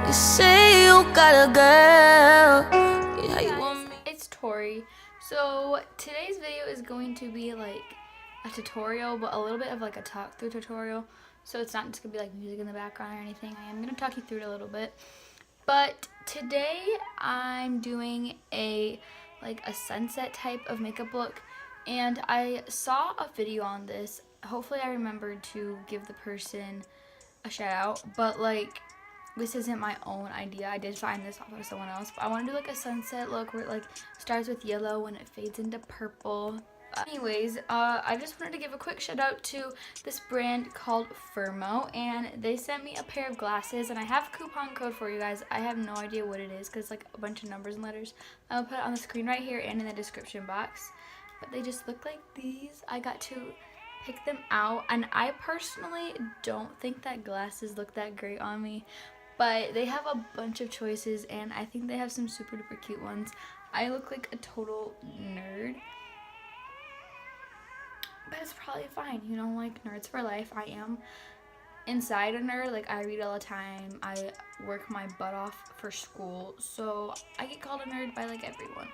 You say you got a girl. Yeah, you want me? It's Tori. So today's video is going to be like a tutorial, but a little bit of like a talk through tutorial. So it's not just gonna be like music in the background or anything. I am gonna talk you through it a little bit. But today I'm doing a sunset type of makeup look, and I saw a video on this. Hopefully I remembered to give the person a shout out, but like this isn't my own idea. I did find this off of someone else, but I want to do like a sunset look where it like starts with yellow and it fades into purple. Anyways, I just wanted to give a quick shout out to this brand called Firmoo, and they sent me a pair of glasses, and I have a coupon code for you guys. I have no idea what it is because it's like a bunch of numbers and letters. I'll put it on the screen right here and in the description box. But they just look like these. I got to pick them out, and I personally don't think that glasses look that great on me, but they have a bunch of choices, and I think they have some super duper cute ones. I look like a total nerd, but it's probably fine, you know, like nerds for life. I am inside a nerd. Like, I read all the time, I work my butt off for school, so I get called a nerd by like everyone.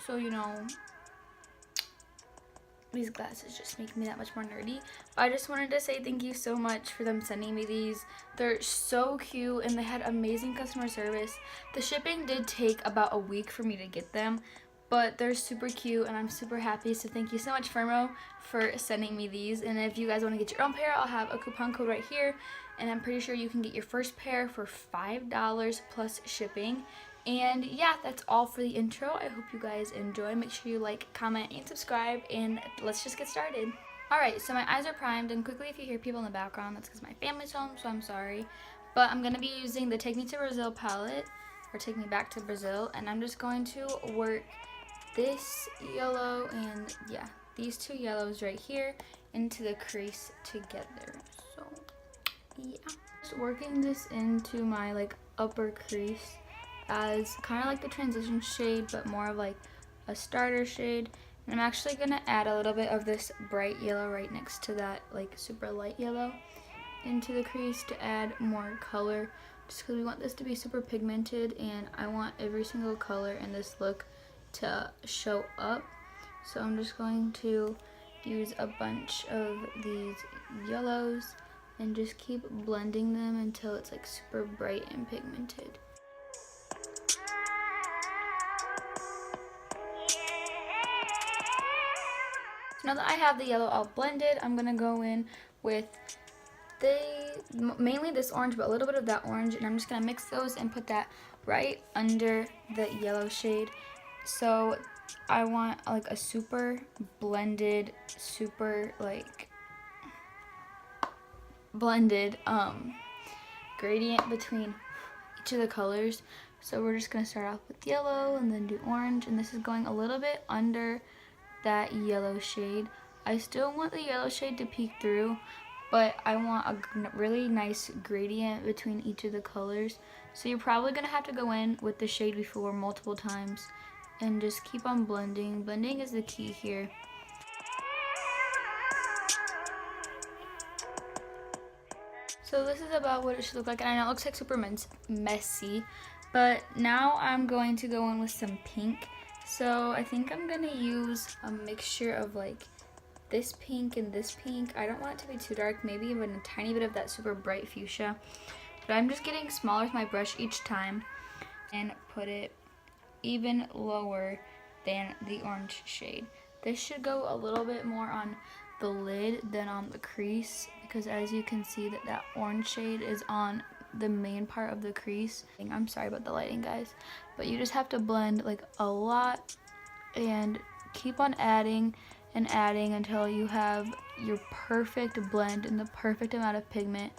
So, you know, these glasses just make me that much more nerdy. I just wanted to say thank you so much for them sending me these. They're so cute, and they had amazing customer service. The shipping did take about a week for me to get them, but they're super cute and I'm super happy. So thank you so much, Firmoo, for sending me these. And if you guys want to get your own pair, I'll have a coupon code right here, and I'm pretty sure you can get your first pair for $5 plus shipping. And yeah, that's all for the intro. I hope you guys enjoy. Make sure you like, comment, and subscribe, and let's just get started. Alright, so my eyes are primed, and quickly, if you hear people in the background, that's because my family's home, so I'm sorry. But I'm going to be using the Take Me to Brazil palette, or Take Me Back to Brazil, and I'm just going to work this yellow and, yeah, these two yellows right here into the crease together. So, yeah. Just working this into my, like, upper crease as kind of like the transition shade, but more of like a starter shade. And I'm actually going to add a little bit of this bright yellow right next to that like super light yellow into the crease to add more color, just because we want this to be super pigmented, and I want every single color in this look to show up. So I'm just going to use a bunch of these yellows and just keep blending them until it's like super bright and pigmented. So now that I have the yellow all blended, I'm going to go in with mainly this orange, but a little bit of that orange, and I'm just going to mix those and put that right under the yellow shade. So I want like a super blended, blended gradient between each of the colors. So we're just going to start off with yellow and then do orange, and this is going a little bit under that yellow shade. I still want the yellow shade to peek through, but I want a really nice gradient between each of the colors. So you're probably going to have to go in with the shade before multiple times and just keep on blending. Blending is the key here. So this is about what it should look like, and I know it looks like super messy, but now I'm going to go in with some pink. So I think I'm going to use a mixture of like this pink and this pink. I don't want it to be too dark, maybe even a tiny bit of that super bright fuchsia. But I'm just getting smaller with my brush each time and put it even lower than the orange shade. This should go a little bit more on the lid than on the crease, because as you can see that orange shade is on the main part of the crease. I'm sorry about the lighting, guys, but you just have to blend like a lot and keep on adding and adding until you have your perfect blend and the perfect amount of pigment.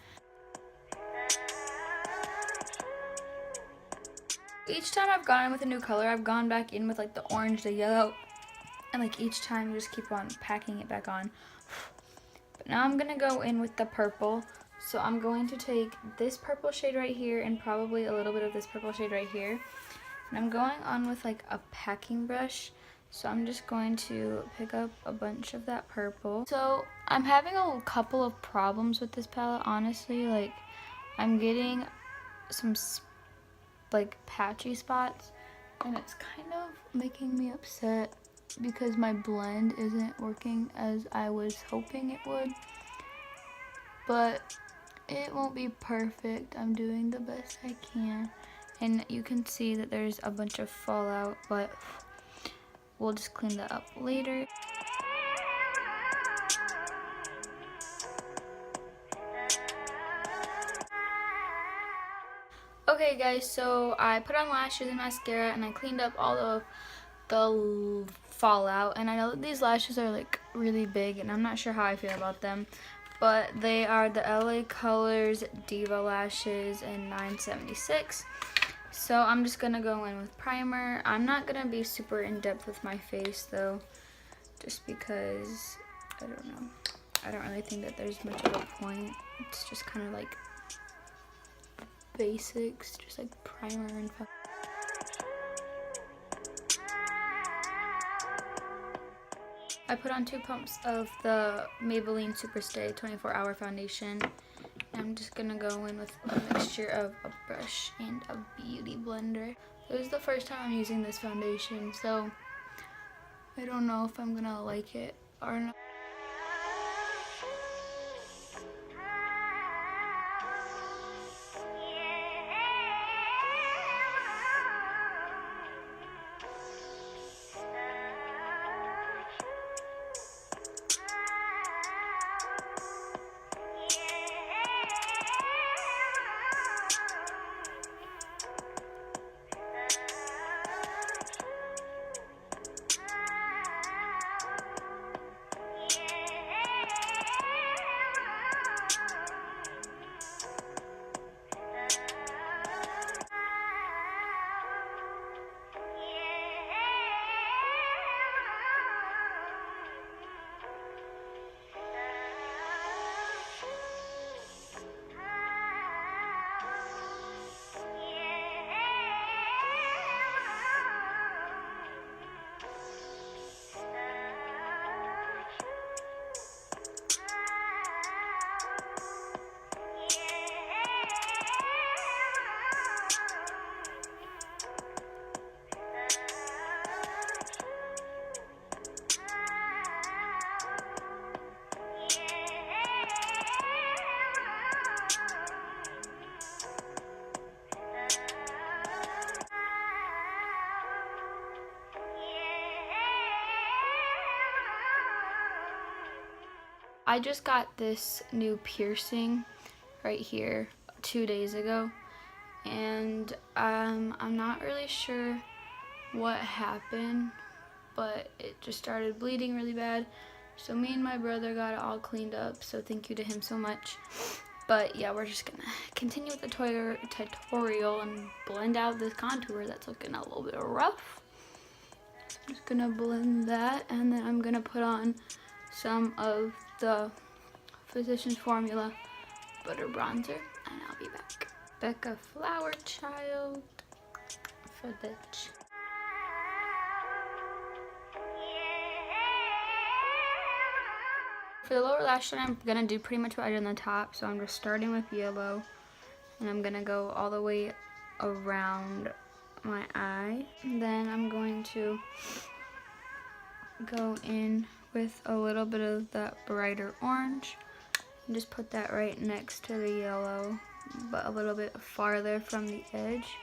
Each time I've gone in with a new color, I've gone back in with like the orange, the yellow, and like each time you just keep on packing it back on. But now I'm gonna go in with the purple. So I'm going to take this purple shade right here and probably a little bit of this purple shade right here. And I'm going on with like a packing brush. So I'm just going to pick up a bunch of that purple. So I'm having a couple of problems with this palette, honestly. Like, I'm getting some like patchy spots, and it's kind of making me upset because my blend isn't working as I was hoping it would. But it won't be perfect. I'm doing the best I can, and you can see that there's a bunch of fallout, but we'll just clean that up later. Okay guys, so I put on lashes and mascara and I cleaned up all of the fallout, and I know that these lashes are like really big and I'm not sure how I feel about them, but they are the LA Colors Diva lashes in 976. So I'm just gonna go in with primer. I'm not gonna be super in depth with my face though, just because I don't know, I don't really think that there's much of a point. It's just kind of like basics, just like primer and I put on 2 pumps of the Maybelline Superstay 24-hour foundation. I'm just gonna go in with a mixture of a brush and a beauty blender. This is the first time I'm using this foundation, so I don't know if I'm gonna like it or not. I just got this new piercing right here 2 days ago, and I'm not really sure what happened, but it just started bleeding really bad. So me and my brother got it all cleaned up, so thank you to him so much. But yeah, we're just gonna continue with the tutorial and blend out this contour that's looking a little bit rough. So I'm just gonna blend that, and then I'm gonna put on some of the Physicians Formula Butter Bronzer, and I'll be back. Becca Flower Child for bitch. For the lower lash line, I'm gonna do pretty much what I did on the top, so I'm just starting with yellow, and I'm gonna go all the way around my eye. And then I'm going to go in with a little bit of that brighter orange and just put that right next to the yellow, but a little bit farther from the edge.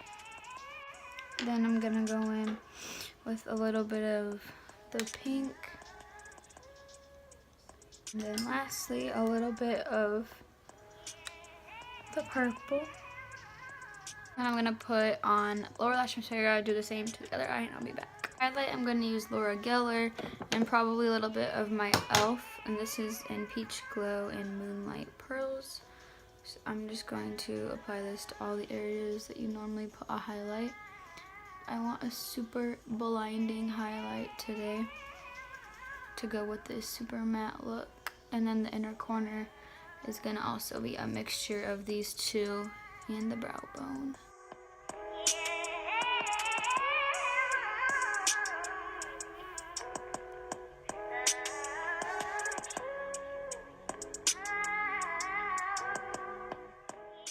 Then I'm gonna go in with a little bit of the pink, and then lastly a little bit of the purple. And I'm gonna put on lower lash mascara, do the same to the other eye, and I'll be back. Highlight, I'm going to use Laura Geller and probably a little bit of my e.l.f. and this is in Peach Glow and Moonlight Pearls. So I'm just going to apply this to all the areas that you normally put a highlight. I want a super blinding highlight today to go with this super matte look, and then the inner corner is going to also be a mixture of these two and the brow bone.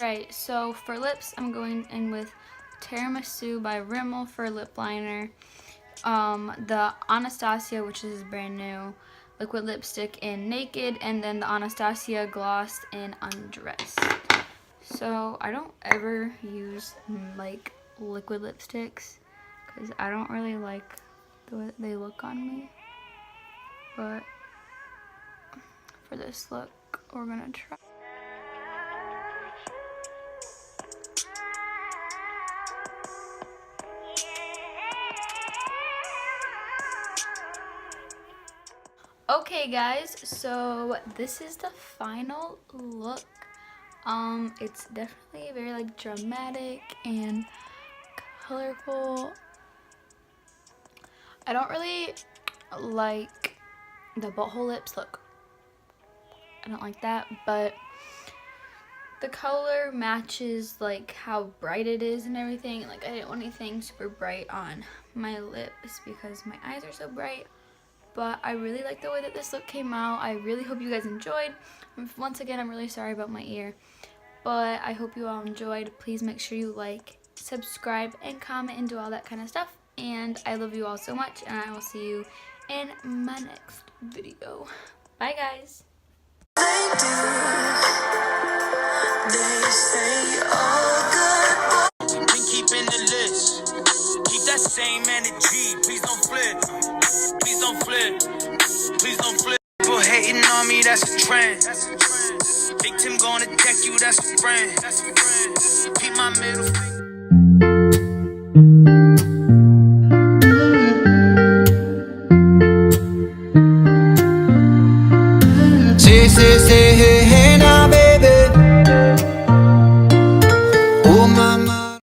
Right, so for lips, I'm going in with Tiramisu by Rimmel for lip liner. The Anastasia, which is brand new, liquid lipstick in Naked, and then the Anastasia gloss in Undressed. So I don't ever use like liquid lipsticks because I don't really like the way they look on me. But for this look, we're gonna try. Okay guys, so this is the final look. It's definitely very like dramatic and colorful. I don't really like the butthole lips look. I don't like that, but the color matches like how bright it is and everything. Like I didn't want anything super bright on my lips because my eyes are so bright. But I really like the way that this look came out. I really hope you guys enjoyed. Once again, I'm really sorry about my ear, but I hope you all enjoyed. Please make sure you like, subscribe, and comment and do all that kind of stuff. And I love you all so much, and I will see you in my next video. Bye guys. Keeping the list. Keep that same energy. Please don't flip. Please don't flip. Please don't flip. People hating on me, that's a trend. Victim gonna deck you, that's a friend. Keep my middle finger.